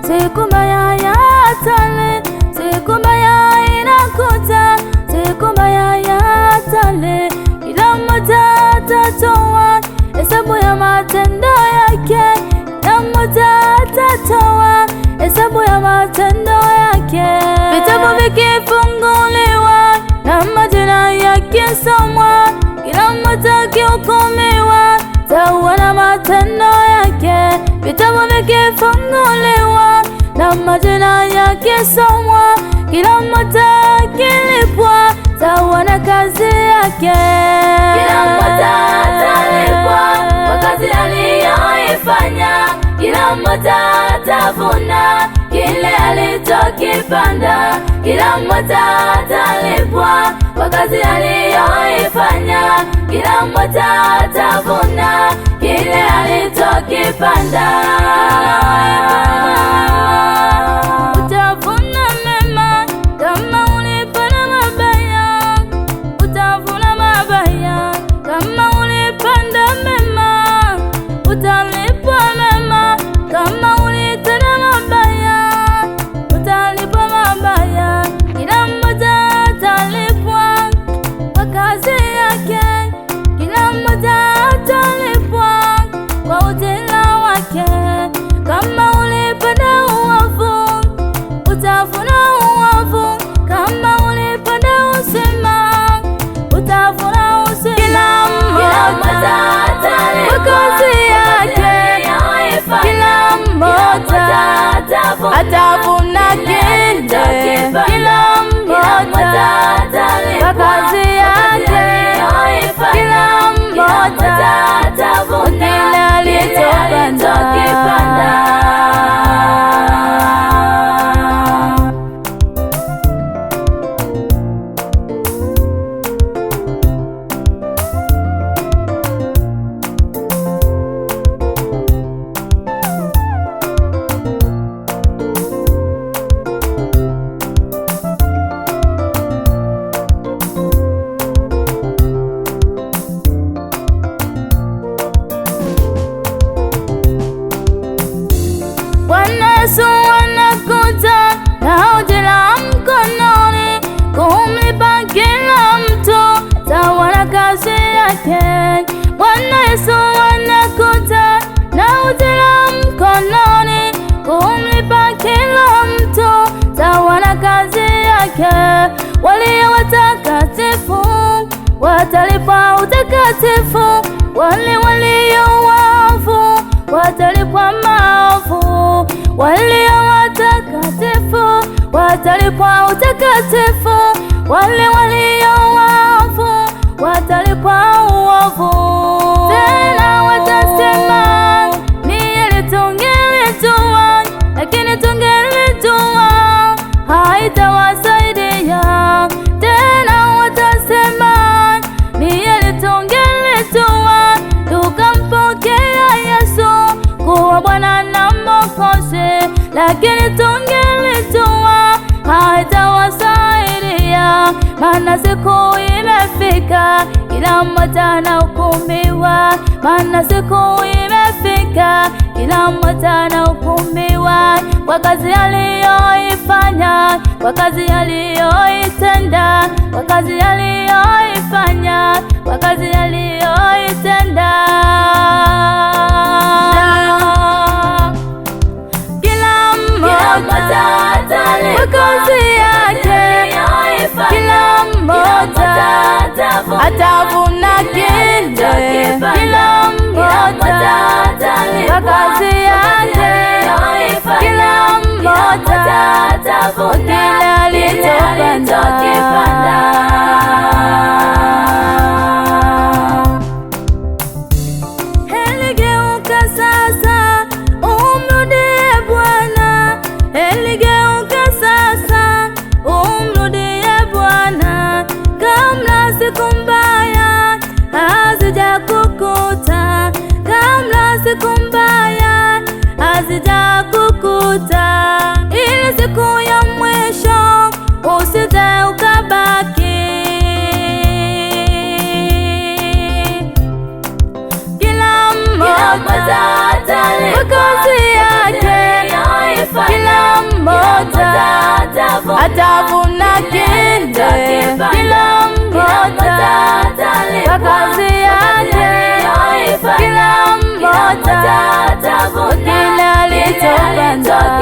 siku mbaya ya hatari, siku mbaya inakuja, siku mbaya ya hatari. Kila mmoja atatoa hesabu ya matendo yake, kila mmoja atatoa hesabu ya matendo yake. Vitabu vikifunguliwa na majina yakisomwa, kila mmoja akihukumiwa tauona matendo yake. Vitabu vikifunguliwa na majina yakisomwa, kila mmoja akilipwa tauona kazi yake. Kila mmoja atalipwa kwa kazi aliyoifanya, kila mmoja atavuna kile alichokipanda. Kila mmoja atalipwa kwa kazi aliyoifanya, kila mmoja atavuna kile alichokipanda. Utavuna mema kama ulipanda mabaya, utavuna mabaya kama ulipanda mema, utalipwa mema kama ulitenda mabaya, utalipwa mabaya. Kila mmoja atalipwa kwa kazi yake, kila mmoja atalipwa kwa utenda wake. Kama ulipanda uovu, utavuna uovu, kama ulipanda uzima, utavuna uzima. Kila mmoja atalipwa kwa kazi yake, kila mmoja atavuna kile, kila mmoja kwa kazi yake, kila mmoja kile alichokipanda. Bwana Yesu anakuja na ujira mkononi, kumlipa kila mtu sawa na kazi yake. Bwana Yesu anakuja na ujira mkononi, kumlipa kila mtu sawa na kazi yake. Walio watakatifu watalipwa utakatifu, wale walio waovu watalipwa maovu. Walio watakatifu watalipwa utakatifu, wale walio waovu watalipwa uovu. Tena watasema, ni heri tungelijua, lakini tungelijua haitawasaidia. Tena watasema, ni heri tungelijua, tukampokea Yesu kuwa Bwana na Mwokozi, lakini tungelijua haitawasaidia. Maana siku imefika, kila mmoja anahukumiwa. Maana siku imefika, kila mmoja anahukumiwa kwa kazi aliyoifanya, kwa kazi aliyoitenda, kwa kazi aliyoifanya, kwa kazi aliyoitenda. Kila mmoja kwa kazi yake, kila mmoja atavuna kile, kila mmoja kwa kazi yake, kila mmoja kile alichokipanda. Eligeuka sasa, umrudie Bwana. Eligeuka sasa, umrudie Bwana, kabla siku mbaya hazijakukuta, kabla siku mbaya hazijakukuta, ili siku ya mwisho usije ukabaki. Kila mmoja kwa kazi yake, atavuna kile, kila mmoja kwa kazi yake, kila mmoja kile alichopanda.